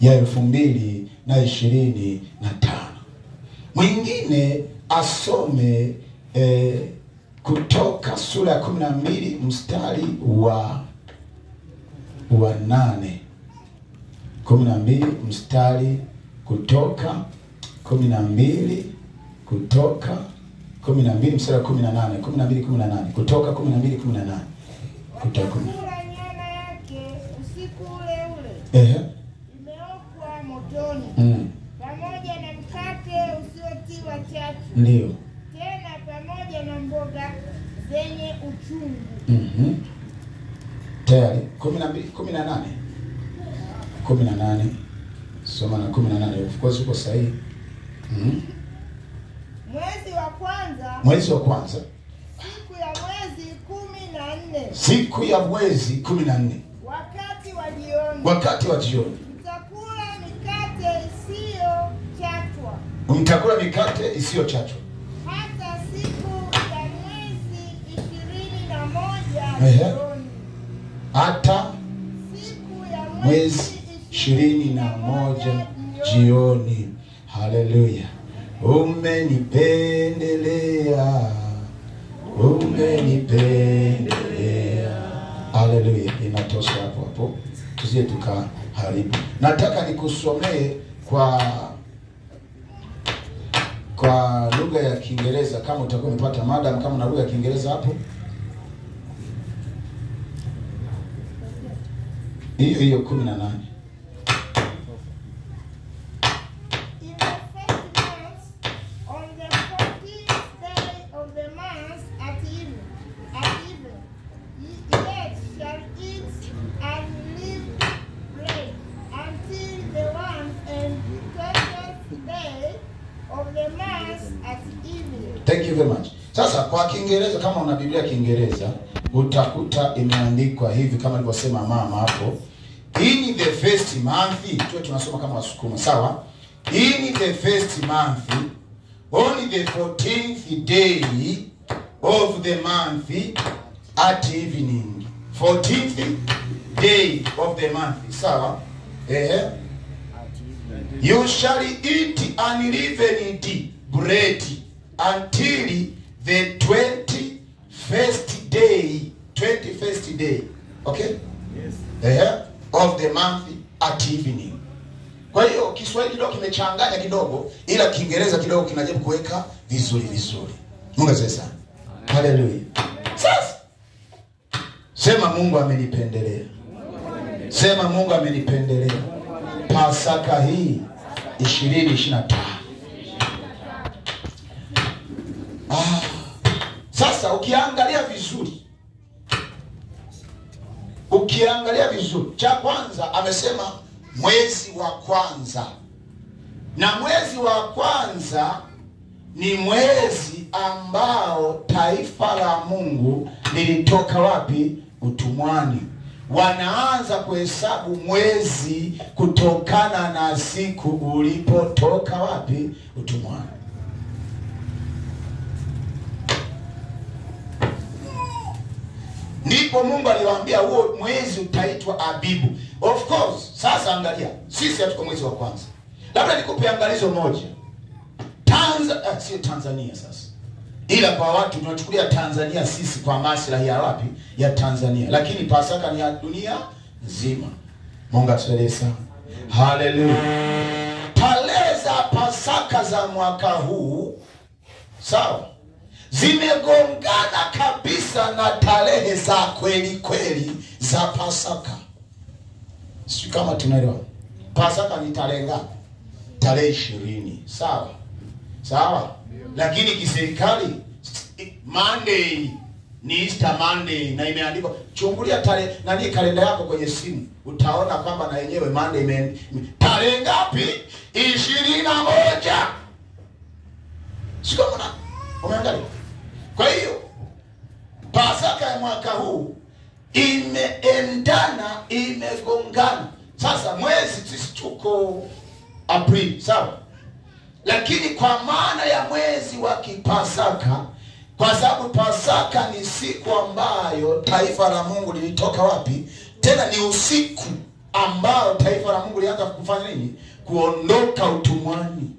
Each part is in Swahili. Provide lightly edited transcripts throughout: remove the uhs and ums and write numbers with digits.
ya 2025. Mwingine asome Kutoka sura ya 12 mstari wa 8. 12 mstari Kutoka 12 mstari wa 18. 12:18. Kutoka 12:18. Kutoka nyama yake usiku ule ule. Imeokwa motoni. Pamoja na mkate usiotiwa chachu. Ndio. Tena pamoja na mboga zenye uchungu. Tayari 18. Soma na 18. Of course uko sahihi. Mwezi wa kwanza. Siku ya mwezi 14. Wakati wa jioni. Mtakula mikate isiyochachwa. Hata siku ya mwezi 21 jioni. Hata siku ya mwezi 21 jioni. Haleluya. Umenipendelea. Haleluya. Inatosha hapo. Tusije tukaharibu. Nataka nikusomee kwa lugha ya Kiingereza kama utakuwa umepata madam, kama na lugha ya Kiingereza hapo. Hiyo 18. Thank you very much. Sasa kwa Kiingereza, kama una Biblia Kiingereza, utakuta imeandikwa hivi kama alivyosema mama hapo. In the first month, tunasoma kama Wasukuma, sawa? In the first month, on the 14th day of the month at evening. 14th day of the month, sawa? You shall eat unleavened bread until the 21st day. 21st day. Okay? Yes. Of the month at evening. Kwa hiyo Kiswahili kidogo kimechanganya kidogo, ila Kiingereza kidogo kinajaribu kuweka vizuri. Mungu asifiwe sana. Haleluya. Sasa sema Mungu amenipendelea. Sema Mungu amenipendelea. Pasaka hii 2025. Sasa ukiangalia vizuri, cha kwanza amesema mwezi wa kwanza. Na mwezi wa kwanza ni mwezi ambao taifa la Mungu lilitoka wapi? Utumwani. Wanaanza kuhesabu mwezi kutokana na siku ulipotoka wapi? Utumwani. Ndipo Mungu aliwaambia huo mwezi utaitwa Abibu. Of course, sasa angalia, sisi hatuko mwezi wa kwanza. Labda nikupe angalizo moja. Sio Tanzania sasa. Ila kwa watu tunachukulia Tanzania sisi kwa maslahi ya wapi? Ya Tanzania. Lakini Pasaka ni ya dunia nzima. Mungu atusaidie sana. Haleluya. Tarehe za Pasaka za mwaka huu, sawa, zimegongana kabisa na tarehe za kweli za Pasaka. Sio kama tunaelewa. Pasaka ni tarehe ngapi? Tarehe 20. Sawa? Lakini kiserikali Monday ni Easter Monday na imeandikwa. Chungulia tarehe kalenda yako kwenye simu, utaona kwamba na yenyewe Monday tarehe ngapi? 21. Sio kama umeangalia. Kwa hiyo Pasaka ya mwaka huu imegongana. Sasa mwezi sisi tuko Aprili, sawa? Lakini kwa maana ya mwezi wa kipasaka, kwa sababu Pasaka ni siku ambayo taifa la Mungu lilitoka wapi? Tena ni usiku ambao taifa la Mungu lianza kufanya nini? Kuondoka utumwani.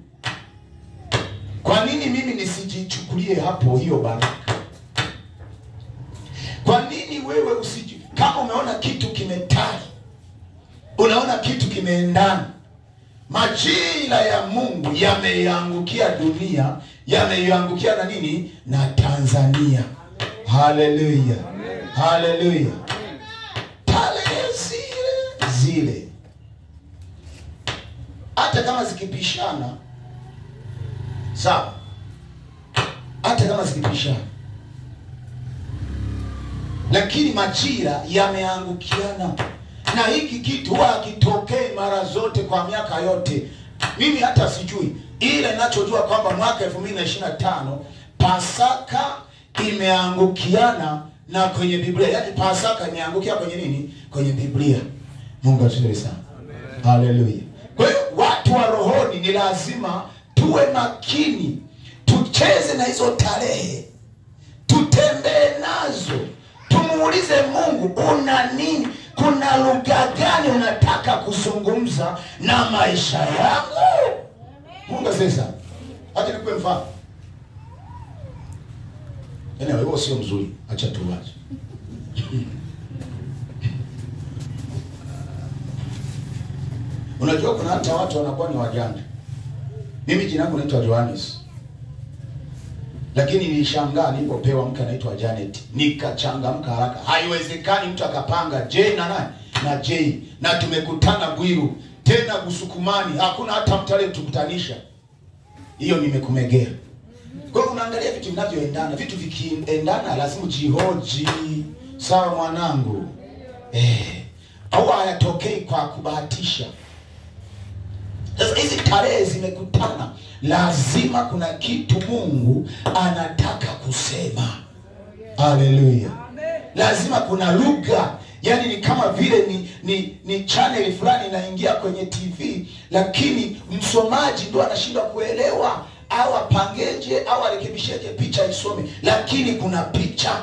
Kwa nini mimi nisijichukulie hapo hiyo baraka? Kwa nini wewe kama umeona kitu kimetari, unaona kitu kimeendana, majira ya Mungu yameangukia dunia, yameangukia na nini? Na Tanzania. Haleluya. Haleluya. Tarehe zile hata kama zikipishana, sawa, hata kama zikipishana, lakini majira yameangukiana. Na hiki kitu huwa hakitokei mara zote kwa miaka yote. Mimi hata sijui, ile ninachojua kwamba mwaka 2025 Pasaka imeangukiana na kwenye Biblia. Yaani Pasaka imeangukia kwenye nini? Kwenye Biblia. Mungu asifiwe sana. Haleluya. Kwa hiyo watu wa rohoni ni lazima tuwe makini, tucheze na hizo tarehe, tutembee nazo, tumuulize Mungu, una nini? Kuna lugha gani unataka kuzungumza na maisha yangu? Mungu asifiwe sana. Acha nikupe mfano. Wewe sio mzuri, acha tuache. Unajua kuna hata watu wanakuwa ni wajanja. Mimi jina langu naitwa Johannes. Lakini nilishangaa nilipopewa mke anaitwa Janet. Nikachangamka haraka. Haiwezekani mtu akapanga J na nani? Na J. Na tumekutana Bwiru. Tena Busukumani. Hakuna hata mtu aliyetukutanisha. Hiyo nimekumegea. Kwa hiyo unaangalia vitu vinavyoendana. Vitu vikiendana lazima jihoji. Sawa mwanangu? Au hayatokei kwa kubahatisha. Sasa hizi tarehe zimekutana, lazima kuna kitu Mungu anataka kusema. Haleluya. Lazima kuna lugha. Yaani ni kama vile ni channel fulani inaingia kwenye TV, lakini msomaji ndo anashindwa kuelewa au apangeje au arekebisheje picha isome, lakini kuna picha.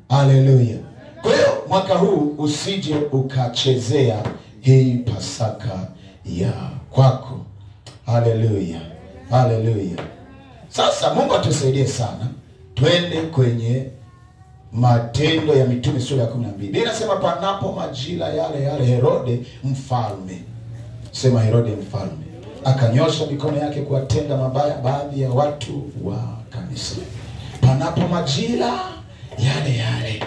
Haleluya. Kwa hiyo mwaka huu usije ukachezea hii Pasaka ya kwako. Haleluya. Haleluya. Sasa Mungu atusaidie sana. Twende kwenye Matendo ya Mitume sura ya 12. Biblia inasema panapo majira yale Herode mfalme. Sema Herode mfalme. Akanyosha mikono yake kuwatenda mabaya baadhi ya watu wa kanisa. Panapo majira yale.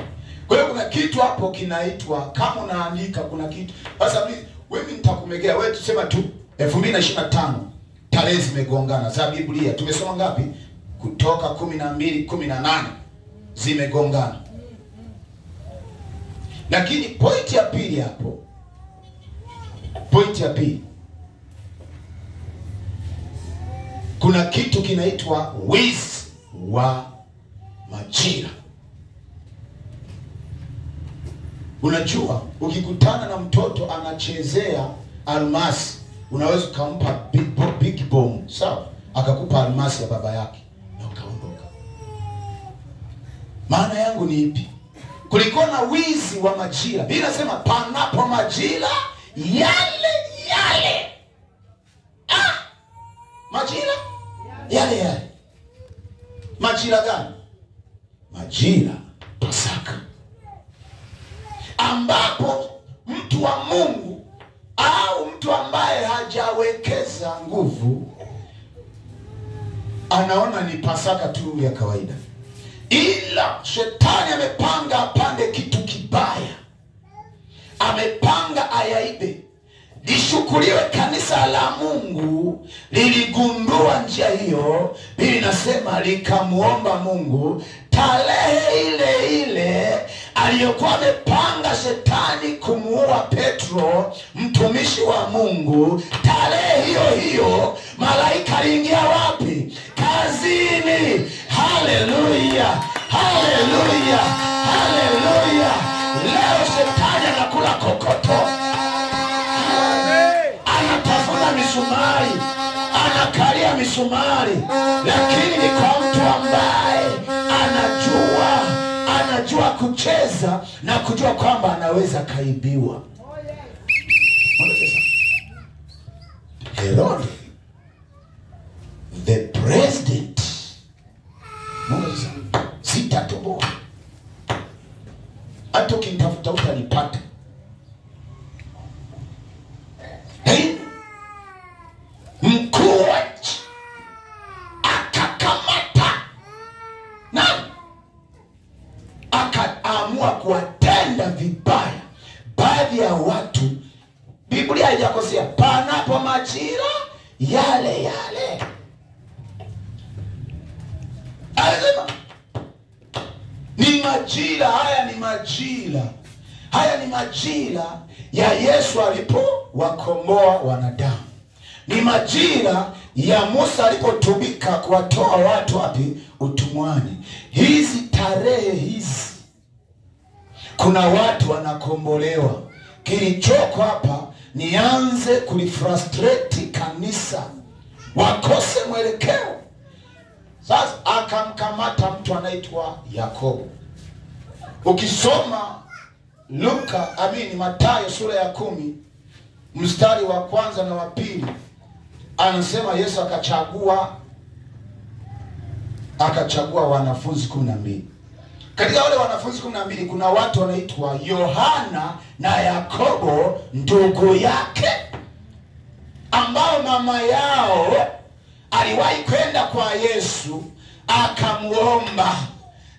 Kwa hiyo kuna kitu hapo kinaitwa, kama unaandika kuna kitu. Sasa wewe nitakumegea, wewe tusema tu 2025 tarehe zimegongana za Biblia. Tumesoma ngapi? Kutoka 12:18 zimegongana. Lakini point ya pili hapo. Point ya pili. Kuna kitu kinaitwa wizi wa majira. Unajua, ukikutana na mtoto anachezea almasi, unaweza kumpa big bomb, sawa? Akakupa almasi ya baba yake na ukaondoka. Maana yangu ni ipi? Kulikuwa na wizi wa majira. Biblia inasema panapo majira yale. Majira yale. Majira gani? Majira Pasaka, ambapo mtu wa Mungu au mtu ambaye hajawekeza nguvu anaona ni Pasaka tu ya kawaida. Ila shetani amepanga apande kitu kibaya. Amepanga ayaibe. Lishukuliwe kanisa la Mungu liligundua njia hiyo. Biblia inasema likamuomba Mungu tarehe ile aliyokuwa amepanga shetani kumuua Petro mtumishi wa Mungu. Tarehe hiyo malaika aliingia wapi? Kazini. Haleluya. Haleluya. Haleluya. Leo shetani anakula kokoto. Anatafuna misumari, anakalia misumari, lakini ni kwa mtu ambaye anajua kucheza na kujua kwamba anaweza kaibiwa. Herod the president. Sitatoboa. Hata ukinitafuta utanipata. Mkuu wa nchi akakamata na akaamua kuwatenda vibaya baadhi ya watu. Biblia haijakosea, panapo majira yale yale. Anasema ni majira haya, ni majira haya, ni majira ya Yesu alipowakomboa wanadamu. Ni majira ya Musa alipotumika kuwatoa watu wapi? Utumwani. Hizi tarehe hizi kuna watu wanakombolewa. Kilichoko hapa nianze kulifrustrate kanisa wakose mwelekeo. Sasa akamkamata mtu anaitwa Yakobo. Ukisoma Mathayo sura ya 10 mstari wa 1 na wa 2, anasema Yesu akachagua wanafunzi 12. Katika wale wanafunzi 12 kuna watu wanaitwa Yohana na Yakobo ndugu yake, ambao mama yao aliwahi kwenda kwa Yesu akamuomba,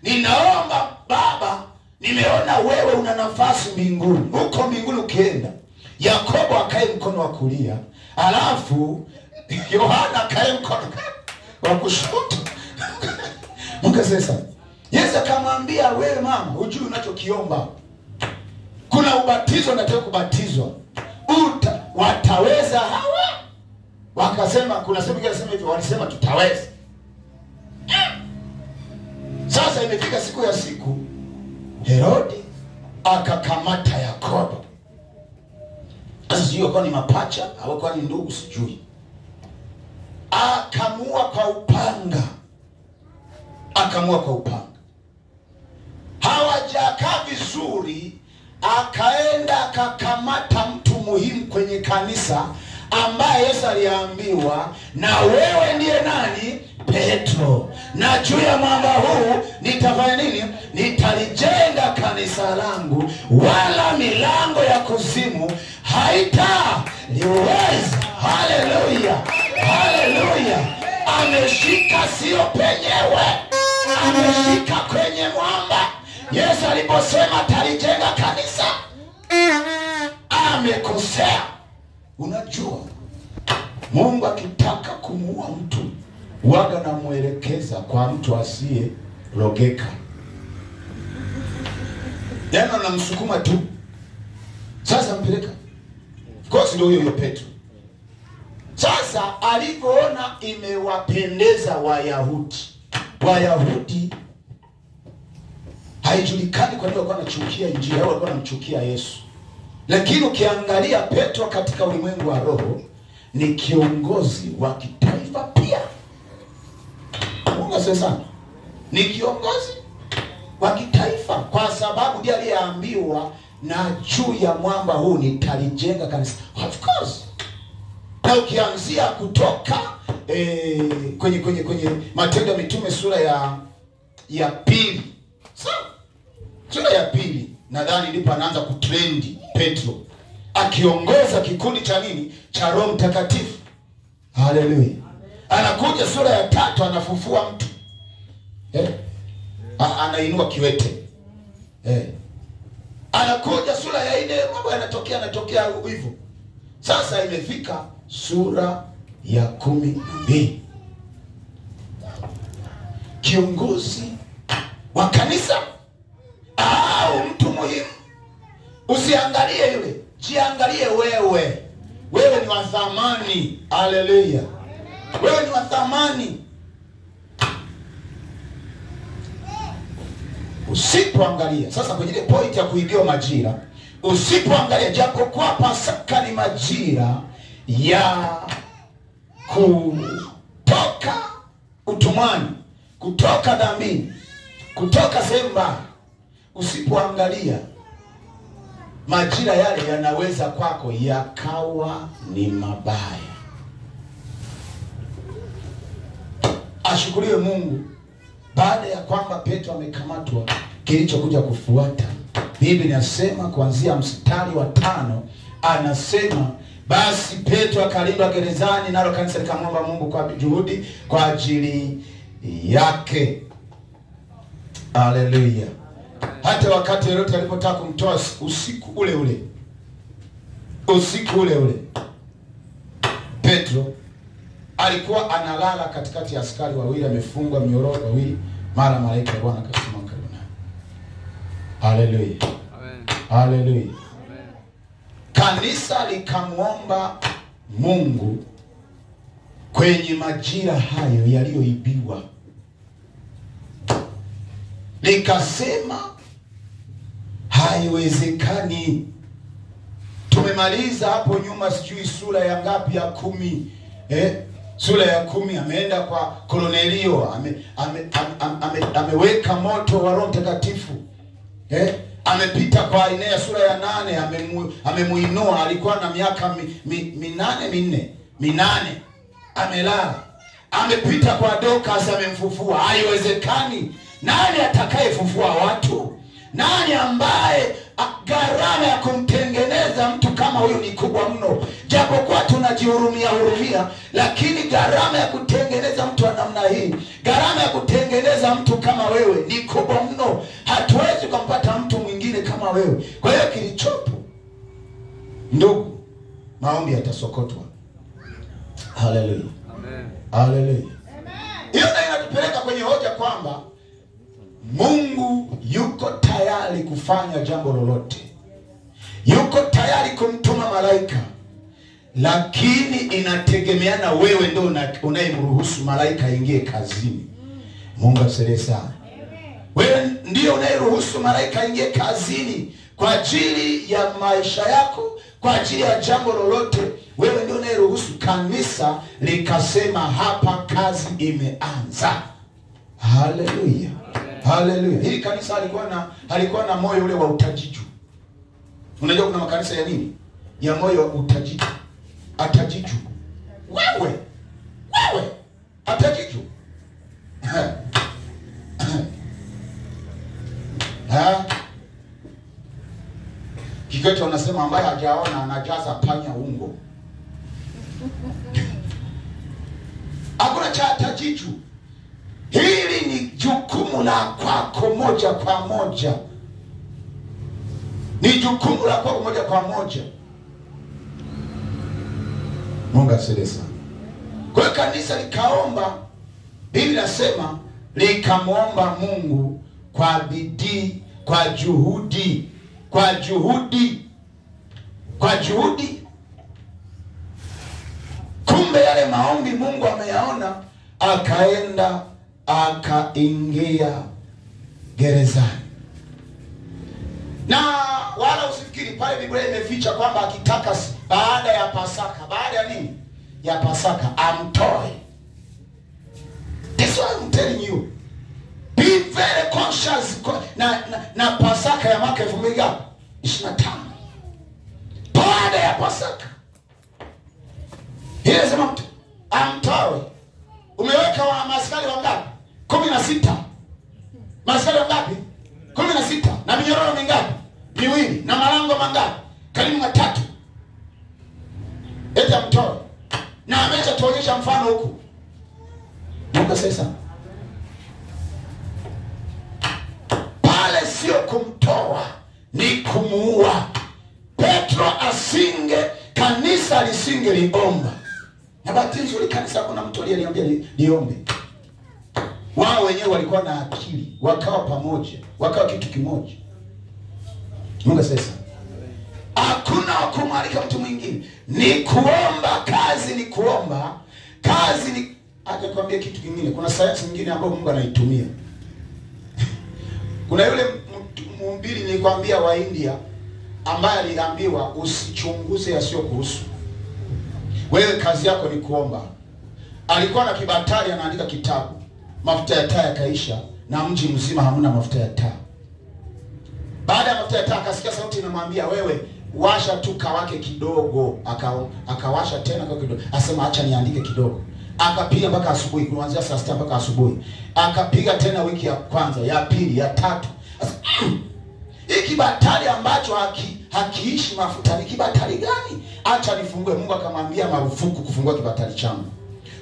ninaomba Baba, nimeona wewe una nafasi mbinguni. Huko mbinguni ukienda, Yakobo akae mkono wa kulia, alafu Yohana akae mkono wa kushoto. Mungu sasa, Yesu akamwambia, wewe mama, hujui unachokiomba. Kuna ubatizo nataka kubatizwa. Wataweza hawa? Wakasema, kuna sehemu inasema hivyo, walisema tutaweza. Sasa imefika siku ya siku, Herodi akakamata Yakobo. Sasa sijui kwa ni mapacha au kwa ni ndugu, sijui. Akamua kwa upanga. Hawajakaa vizuri, akaenda akakamata mtu muhimu kwenye kanisa ambaye Yesu aliambiwa, na wewe ndiye nani? Petro, na juu ya mwamba huu nitafanya nini? Nitalijenga kanisa langu, wala milango ya kuzimu haitaliweza. Haleluya, haleluya. Ameshika sio penyewe, ameshika kwenye mwamba. Yesu aliposema atalijenga kanisa, amekosea. Unajua, Mungu akitaka kumuua mtu waga na muelekeza kwa mtu asiye rogeka. Yana namsukuma tu. Sasa mpeleka. Of course ndio huyo Petro. Sasa alipoona imewapendeza Wayahudi haijulikani kwa nini walikuwa wanachukia Injili au walikuwa wanamchukia Yesu. Lakini ukiangalia Petro katika ulimwengu wa roho ni kiongozi wa kitaifa pia. Mungu sasa ni kiongozi wa kitaifa, kwa sababu ndiye aliyeambiwa, na juu ya mwamba huu nitalijenga kanisa. Of course. Na ukianzia Kutoka kwenye Matendo ya Mitume sura ya 2. Sura ya 2 nadhani ndipo anaanza kutrendi Petro, akiongoza kikundi cha nini? Cha Roho Mtakatifu. Haleluya. Anakuja sura ya 3 anafufua mtu. Anainua kiwete. Anakuja sura ya 4 mambo yanatokea hivyo. Sasa imefika sura ya 12. Kiongozi wa kanisa au mtu muhimu. Usiangalie yule, jiangalie wewe. Wewe ni wa thamani. Haleluya. Wewe ni wa thamani. Usipoangalia sasa kwenye ile point ya kuigiwa majira, usipoangalia, japo kwa Pasaka ni majira ya kutoka utumwani, kutoka dhambini, kutoka sehemu mbaya, usipoangalia majira yale yanaweza kwako yakawa ni mabaya. ashukuriwe Mungu. Baada ya kwamba Petro amekamatwa, kilichokuja kufuata, Biblia inasema kuanzia mstari wa 5, anasema basi Petro akalindwa gerezani, nalo kanisa likamwomba Mungu kwa juhudi kwa ajili yake. Haleluya. Hata wakati Herode alipotaka kumtoa usiku ule ule, Petro alikuwa analala katikati ya askari wawili, amefungwa minyororo wawili, mara malaika wa Bwana akasimama karibu naye. Haleluya. Amen. Haleluya. Amen. Kanisa likamwomba Mungu kwenye majira hayo yaliyoibiwa. Likasema haiwezekani. Tumemaliza hapo nyuma, sijui sura ya ngapi, ya 10. Sura ya 10 ameenda kwa Kornelio, ameweka moto wa Roho Mtakatifu. Amepita kwa Ainea, sura ya 8 amemuinua, alikuwa na miaka minane amelala. Amepita kwa Dorcas, amemfufua. Haiwezekani. Nani atakayefufua watu? Nani ambaye gharama ya kumtengeneza mtu kama huyu ni kubwa mno? Japokuwa tunajihurumia, lakini gharama ya kutengeneza mtu wa namna hii, gharama ya kutengeneza mtu kama wewe ni kubwa mno. Hatuwezi kumpata mtu mwingine kama wewe. Kwa hiyo kilichopo, ndugu, maombi yatasokotwa. Haleluya. Amen. Haleluya. Amen. Hiyo ndio inatupeleka kwenye hoja kwamba Mungu yuko tayari kufanya jambo lolote. Yuko tayari kumtuma malaika. Lakini inategemeana wewe ndio unayemruhusu malaika aingie kazini. Mungu asifiwe sana. Wewe ndio unayeruhusu malaika aingie kazini kwa ajili ya maisha yako, kwa ajili ya jambo lolote. Wewe ndio unayeruhusu. Kanisa likasema hapa kazi imeanza. Haleluya. Haleluya. Hili kanisa halikuwa na moyo ule wa utajiju. Unajua kuna makanisa ya nini? Ya moyo wa utajiju. Atajiju. Wewe atajiju. Kikwetu wanasema ambaye hajaona anajaza panya ungo. Hakuna cha atajiju. Hili ni jukumu la kwako moja kwa moja. Ni jukumu la kwako moja kwa moja. Mungu asifiwe sana. Kwa hiyo kanisa likaomba, Biblia inasema likamwomba Mungu kwa bidii, kwa juhudi. Kumbe yale maombi Mungu ameyaona, akaenda akaingia gerezani. Na wala usifikiri pale Biblia imeficha kwamba akitaka baada ya Pasaka, baada ya nini? Ya Pasaka amtoe. This one I'm telling you. Be very conscious na Pasaka ya mwaka 2025. Baada ya Pasaka. Ile sema mtu amtoe. Umeweka wa maskari wangapi? 16. Maskari wangapi? 16. Na minyororo mingapi? 2. Na malango mangapi? Karibu 3. Eti amtoe. Na ameshatuonyesha mfano huku. Mungu sasa. Pale sio kumtoa, ni kumuua. Petro kanisa lisingeliomba. Na bahati nzuri kanisa kuna mtu aliyeniambia liombe. Wao wenyewe walikuwa na akili, wakawa pamoja, wakawa kitu kimoja. Mungu sasa. Hakuna kumwalika mtu mwingine. Ni kuomba, kazi ni kuomba. Kazi ni atakwambia kitu kingine. Kuna sayansi nyingine ambayo Mungu anaitumia. Kuna yule mhubiri nilikwambia wa India ambaye aliambiwa usichunguze yasiyokuhusu. Wewe kazi yako ni kuomba. Alikuwa na kibatari anaandika kitabu. Mafuta ya taa yakaisha na mji mzima hamuna mafuta ya taa. Baada ya mafuta ya taa akasikia sauti inamwambia wewe washa tu kawake kidogo. Akawasha tena kwa kidogo. Asema acha niandike kidogo. akapiga mpaka asubuhi, kuanzia saa 6 mpaka asubuhi. Akapiga tena wiki ya kwanza, ya pili, ya tatu. Hiki kibatari ambacho hakiishi mafuta ni kibatari gani? Acha nifungue. Mungu akamwambia marufuku kufungua kibatari changu.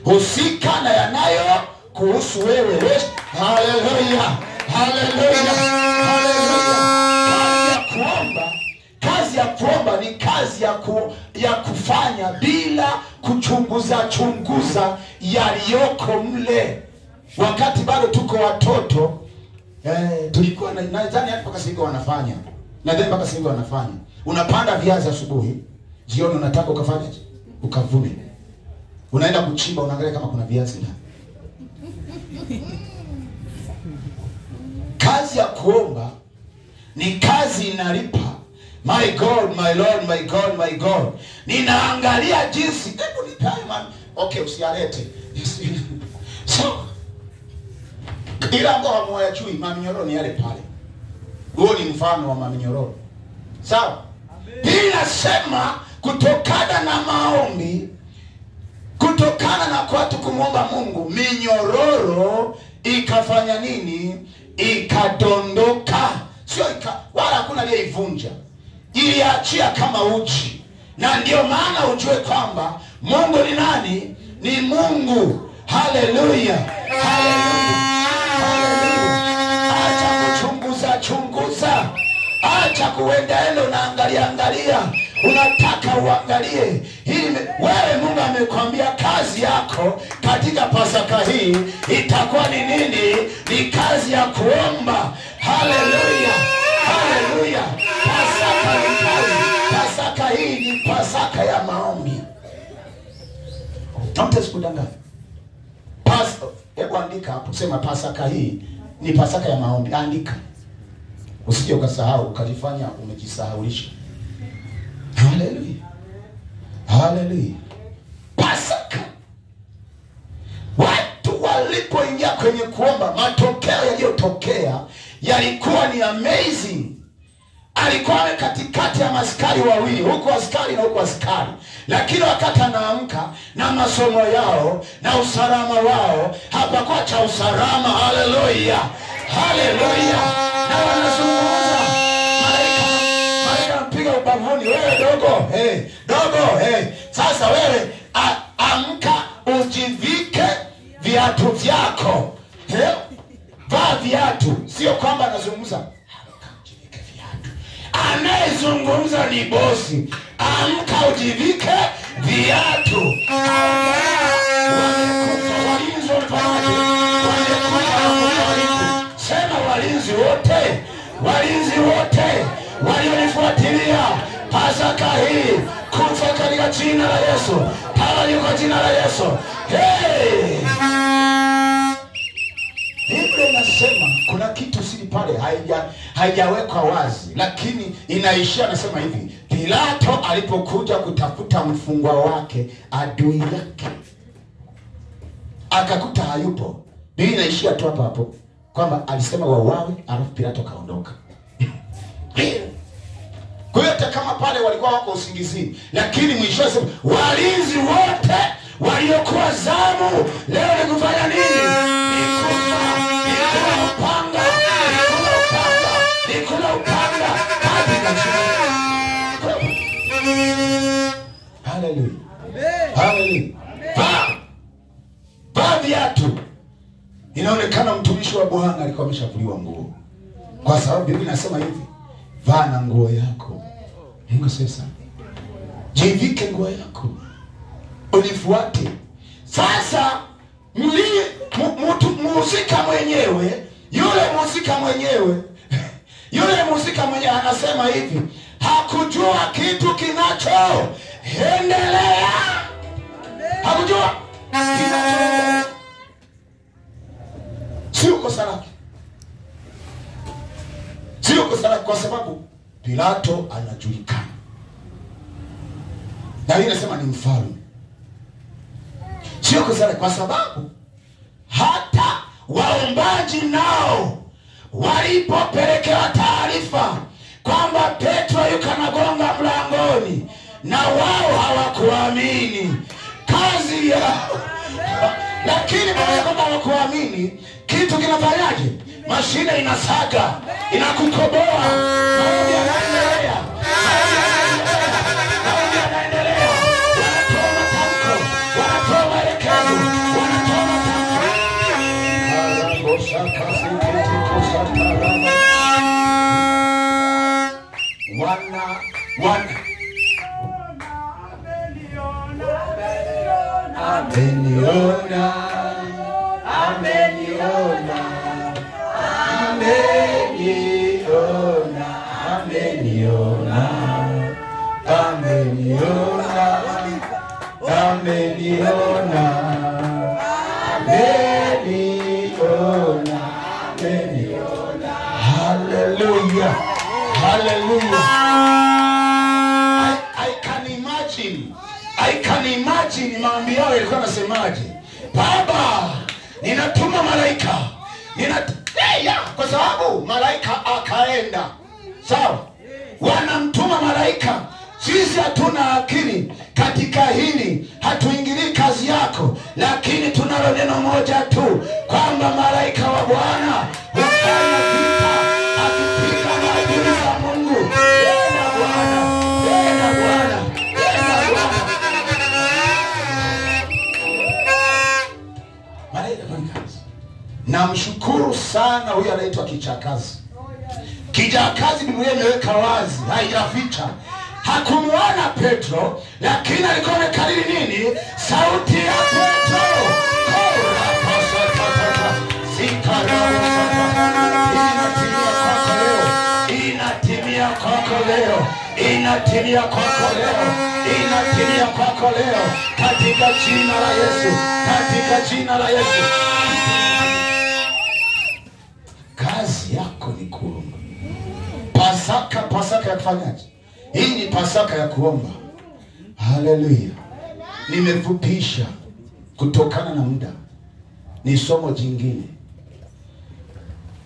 Husika na yanayo kuhusu wewe. Haleluya. Haleluya. Haleluya. Kazi ya kuomba ni kazi ya kufanya bila kuchunguza yaliyoko mle. Wakati bado tuko watoto, tulikuwa nadhani hata mpaka sasa wanafanya. Nadhani mpaka sasa wanafanya. Unapanda viazi asubuhi, jioni unataka ukafanye ukavune. Unaenda kuchimba, unaangalia kama kuna viazi ndani. Kazi ya kuomba ni kazi inalipa. My God, my Lord, my God, my God. Ninaangalia jinsi, hebu nipae man. Okay, usialete. So, ila ngoa moya chui, mami nyororo ni yale pale. Huo ni mfano wa mami nyororo. Sawa? Hii inasema kutokana na maombi, kutokana na kwa tukumuomba Mungu, minyororo ikafanya nini? Ikadondoka. Sio wala hakuna aliyeivunja. Iliachia kama uchi. Na ndio maana ujue kwamba Mungu ni nani? Ni Mungu. Haleluya. Haleluya. Haleluya. Acha chunguza. Acha kuenda unaangalia. Unataka uangalie. Wewe Mungu amekwambia kazi yako katika Pasaka hii itakuwa ni nini? Ni kazi ya kuomba. Haleluya. Haleluya. Pasaka ni kazi. Pasaka hii ni Pasaka ya maombi. Tamte sikudanganya. Hebu andika hapo, sema Pasaka hii ni Pasaka ya maombi. Andika. Usije ukasahau ukajifanya umejisahaulisha. Haleluya. Haleluya. Pasaka. Watu walipoingia kwenye kuomba, matokeo yaliyotokea yalikuwa ni amazing. Alikuwa katikati ya maskari wawili, huko askari na huko askari. Lakini wakati anaamka na masomo yao na usalama wao, hapakuwa cha usalama. Haleluya. Haleluya. Na wanazungumza. Malaika mpiga ubavuni, wewe dogo, sasa wewe amka ujivike viatu vyako. Vaa viatu. Sio kwamba anazungumza anayezungumza ni bosi. Amka ujivike viatu. Sema walinzi wote walionifuatilia Pasaka hii, kufa katika jina la Yesu, tawanyika kwa jina la Yesu. Biblia inasema kuna kitu siri pale haijawekwa wazi, lakini inaishia nasema hivi: Pilato alipokuja kutafuta mfungwa wake, adui yake, akakuta hayupo. Biblia inaishia tu hapo kwamba alisema wauawe, alafu Pilato kaondoka. Kwa hiyo kama pale walikuwa wako usingizini, lakini mwisho sema walinzi wote waliokuwa zamu leo ni kufanya nini? Nikula upanga. Haleluya. Haleluya. Vaa viatu. Inaonekana mtumishi wa Bwana alikuwa ameshavuliwa nguo. Kwa sababu Biblia inasema hivi: vaa na nguo yako. Mungu sasa, jivike nguo yako, unifuate. Sasa mhusika mwenyewe, yule mhusika mwenyewe anasema hivi: hakujua kitu kinachoendelea. Hakujua kinachoendelea. Sio kosa lake. Sio kosa lake, kwa sababu Pilato anajulikana. Na yeye anasema ni mfalme. Sio kosa lake, kwa sababu hata waombaji nao walipopelekewa taarifa kwamba Petro yuko anagonga mlangoni, na wao hawakuamini. Kazi yao kuamini, kitu kinafanyaje? Mashine inasaga, inakukoboa. Maombi yanaendelea. Maombi yanaendelea. Wanatoa matamko, wanatoa maelekezo, wanatoa matamko. Ameniona, ameniona, ameniona, ameniona, ameniona, ameniona, ameniona, ameniona. Hallelujah, hallelujah. I can imagine maombi yao yalikuwa nasemaje? Baba, ninatuma malaika. Kwa sababu malaika akaenda. Sawa? Wanamtuma malaika. Sisi hatuna akili katika hili, hatuingilii kazi yako, lakini tunalo neno moja tu, kwamba malaika wa Bwana hufanya vita akipiga maadui za Mungu. Tena Bwana, tena Bwana, tena Bwana. Malaika kazi. Namshukuru sana huyu anaitwa Kijakazi. Kijakazi Biblia imeweka wazi, haijaficha. Hakumuona Petro, lakini alikuwa amekariri nini? Sauti ya Petro. Inatimia kwako leo. Inatimia kwako leo. Inatimia kwako leo. Katika jina la Yesu. Katika jina la Yesu. Kazi yako ni kuomba. Pasaka ya kufanyaje? Hii ni Pasaka ya kuomba. Haleluya. Nimefupisha kutokana na muda. Ni somo jingine.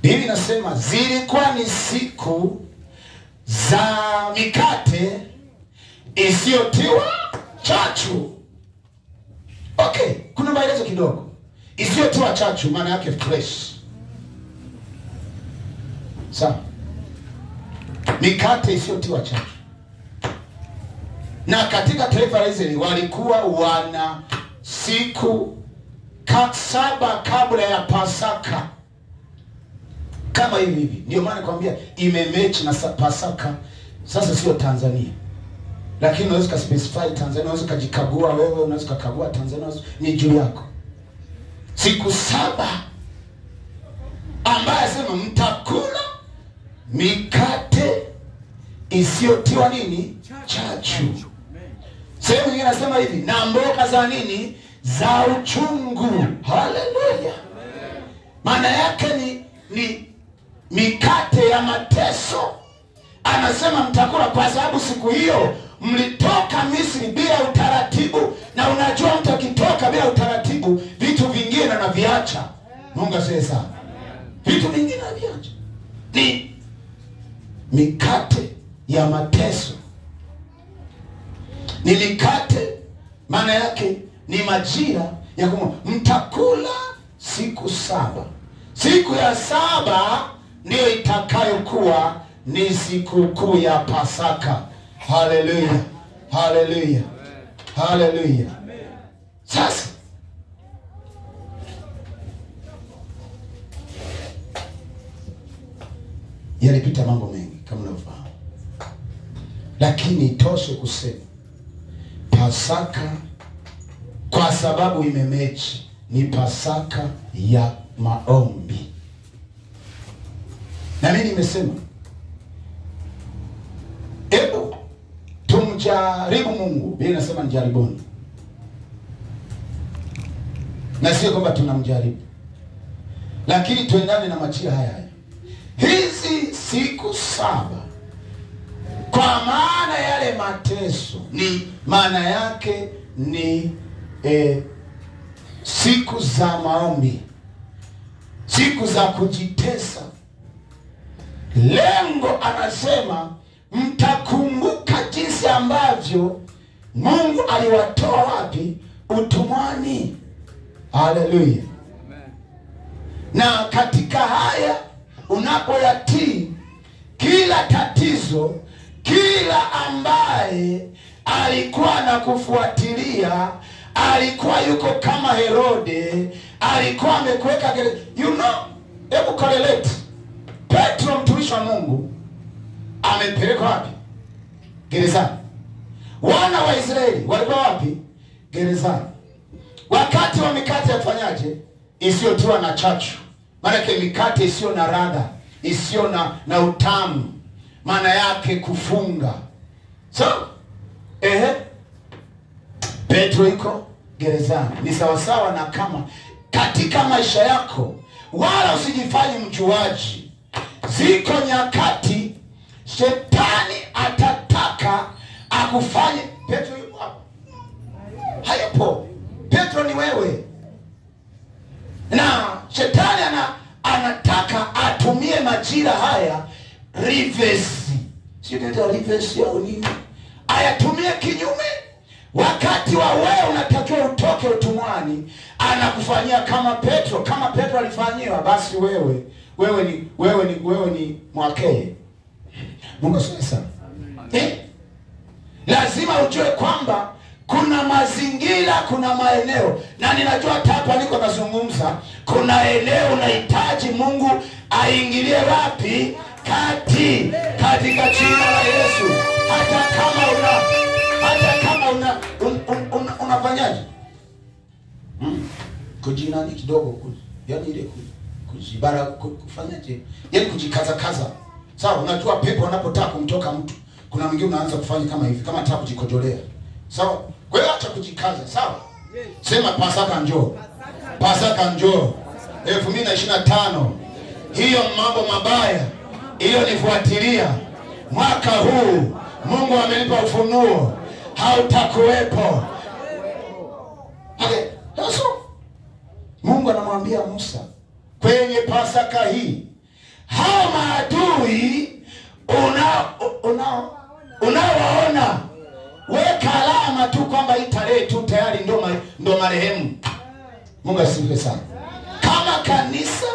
Biblia inasema zilikuwa ni siku za mikate isiyotiwa chachu. Okay, kuna maelezo kidogo. Isiyotiwa chachu maana yake fresh. Sawa. Mikate isiyotiwa chachu. Na katika taifa la Israeli walikuwa wana siku 7 kabla ya Pasaka. Kama hivi. Ndio maana nakwambia imemechi na Pasaka. Sasa sio Tanzania. Lakini unaweza kuspecify Tanzania, unaweza kujikagua wewe, unaweza kukagua Tanzania, ni juu yako. Siku 7 ambaye sema mtakula mikate isiyotiwa nini? Chachu. Sehemu nyingine nasema hivi, na mboga za nini? Za uchungu. Haleluya. Maana yake ni mikate ya mateso. Anasema mtakula kwa sababu siku hiyo mlitoka Misri bila utaratibu, na unajua mtu akitoka bila utaratibu vitu vingine na viacha. Mungu asifiwe sana. Vitu vingine na viacha. Ni mikate ya mateso. Ni mikate, maana yake ni majira ya mtakula siku 7. Siku ya 7 ndio itakayokuwa ni siku kuu ya Pasaka. Haleluya. Haleluya. Haleluya. Sasa yalipita mambo mengi kama unavyofahamu. Lakini itoshe kusema Pasaka, kwa sababu imemechi, ni Pasaka ya maombi. Na mimi nimesema hebu tumjaribu Mungu. Biblia inasema mjaribuni. Na sio kwamba tunamjaribu, lakini tuendane na majira haya. Hizi siku 7, kwa maana yale mateso, ni maana yake ni siku za maombi, siku za kujitesa. Lengo anasema mtakumbuka jinsi ambavyo Mungu aliwatoa wapi? Utumwani. Haleluya. Na katika haya unapoyatii, kila tatizo, kila ambaye alikuwa na kufuatilia, alikuwa yuko kama Herode, alikuwa amekuweka gereza. Hebu correlate. Petro mtumishi wa Mungu amepelekwa wapi? Gerezani. Wana wa Israeli walikuwa wapi? Gerezani. Wakati wa mikate yafanyaje? Isiyotiwa na chachu. Maana yake mikate isiyo na ladha, isiyo na utamu, maana yake kufunga. So, Petro iko gerezani. Ni sawasawa na kama katika maisha yako, wala usijifanye mjuaji. Ziko nyakati shetani atataka akufanye. Petro yupo hapo? Hayapo. Petro ni wewe. Na shetani anataka atumie majira haya reverse. Sio ndio reverse ya nini? Ayatumie kinyume. Wakati wa wewe unatakiwa utoke utumwani, anakufanyia kama Petro. Kama Petro alifanyiwa, basi wewe ni mwakeye. Mungu sasa. Lazima ujue kwamba kuna mazingira, kuna maeneo, na ninajua hapa niko nazungumza, kuna eneo unahitaji Mungu aingilie wapi? Katika jina la Yesu. Hata kama unafanyaje? Kujinani kidogo, yani ile kujibara, kufanyaje? Yani kujikaza. Sawa, unajua pepo unapotaka kumtoka mtu, kuna mwingine unaanza kufanya kama hivi, kama anataka kujikojolea. Sawa? Kwa hiyo acha kujikaza, sawa? Sema Pasaka njoo. Pasaka njoo. 2025. Hiyo mambo mabaya, hiyo nifuatilia. Mwaka huu Mungu amenipa ufunuo, hautakuwepo. Okay, sasa Mungu anamwambia Musa kwenye Pasaka hii, hao maadui unaowaona, weka alama tu kwamba hii tarehe tu tayari ndo marehemu. Mungu asifiwe sana. Kama kanisa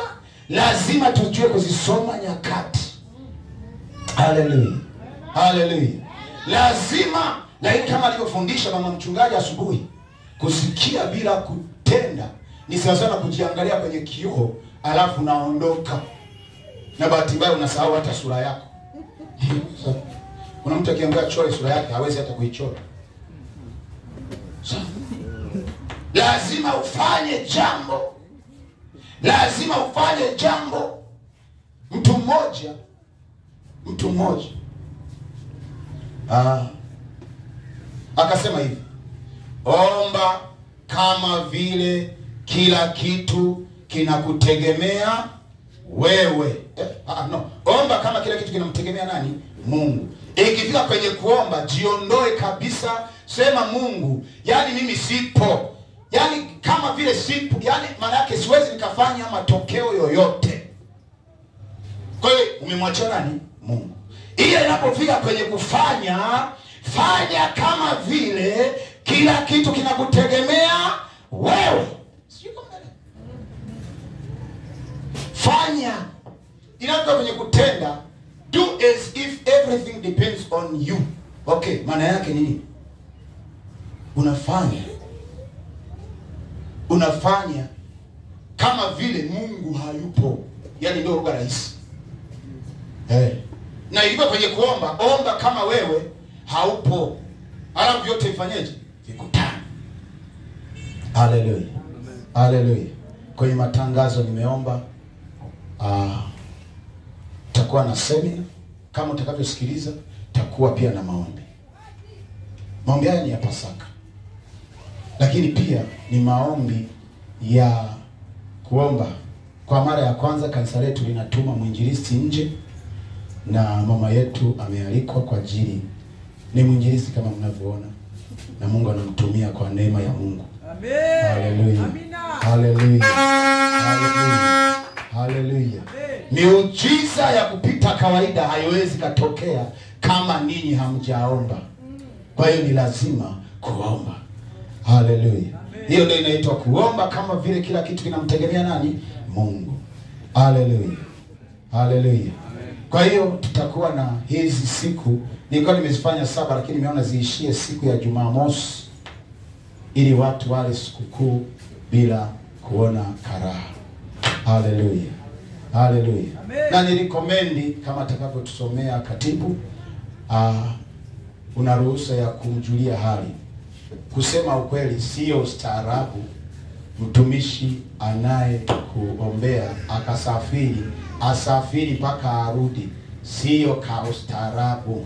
lazima tujue kuzisoma nyakati. Haleluya. Haleluya. Lazima, lakini kama alivyofundisha mama mchungaji asubuhi, kusikia bila kutenda ni sawa sana kujiangalia kwenye kioo alafu naondoka. Na bahati mbaya unasahau hata sura yako. Kuna mtu akiangalia chore sura yake hawezi hata kuichora. Lazima ufanye jambo. Lazima ufanye jambo. Mtu mmoja akasema hivi: omba kama vile kila kitu kinakutegemea wewe. Omba kama kila kitu kinamtegemea nani? Mungu. Ikifika kwenye kuomba, jiondoe kabisa, sema Mungu, yani mimi sipo. Yani kama vile sipo, yani maana yake siwezi nikafanya matokeo yoyote. Kwa hiyo umemwachia nani? Mungu. Ile inapofika kwenye kufanya, fanya kama vile kila kitu kinakutegemea wewe. Fanya. Inapokuwa kwenye kutenda, do as if everything depends on you. Okay, maana yake nini? Unafanya kama vile Mungu hayupo. Yani ndio lugha rahisi. Na hivyo kwenye kuomba, omba kama wewe haupo. Alafu vyote ifanyeje? Vikutane. Haleluya. Haleluya. Kwenye matangazo nimeomba takuwa na semina, kama utakavyosikiliza takuwa pia na maombi. Maombi haya ni ya Pasaka, lakini pia ni maombi ya kuomba. Kwa mara ya kwanza kanisa letu linatuma mwinjilisti nje, na mama yetu amealikwa kwa ajili, ni mwinjilisti kama mnavyoona, na Mungu anamtumia kwa neema ya Mungu. Amen. Haleluya. Haleluya. Haleluya. Haleluya. Miujiza ya kupita kawaida haiwezi katokea kama ninyi hamjaomba. Kwa hiyo ni lazima kuomba. Haleluya. Hiyo ndio inaitwa kuomba kama vile kila kitu kinamtegemea nani? Mungu. Haleluya. Haleluya. Kwa hiyo tutakuwa na hizi siku, nilikuwa nimezifanya 7 lakini nimeona ziishie siku ya Jumamosi ili watu wale sikukuu bila kuona karaha. Haleluya. Haleluya. Na nilikomendi kama atakavyotusomea katibu, una ruhusa ya kumjulia hali. Kusema ukweli sio ustaarabu mtumishi anaye kuombea asafiri mpaka arudi, sio ka ustaarabu.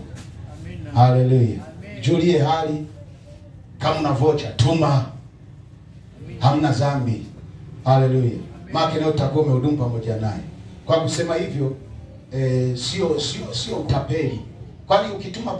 Haleluya. Julie hali, kama una vocha tuma, hamna dhambi. Haleluya. Maana leo utakuwa umehudumu pamoja naye. Kwa kusema hivyo sio utapeli. Kwani ukituma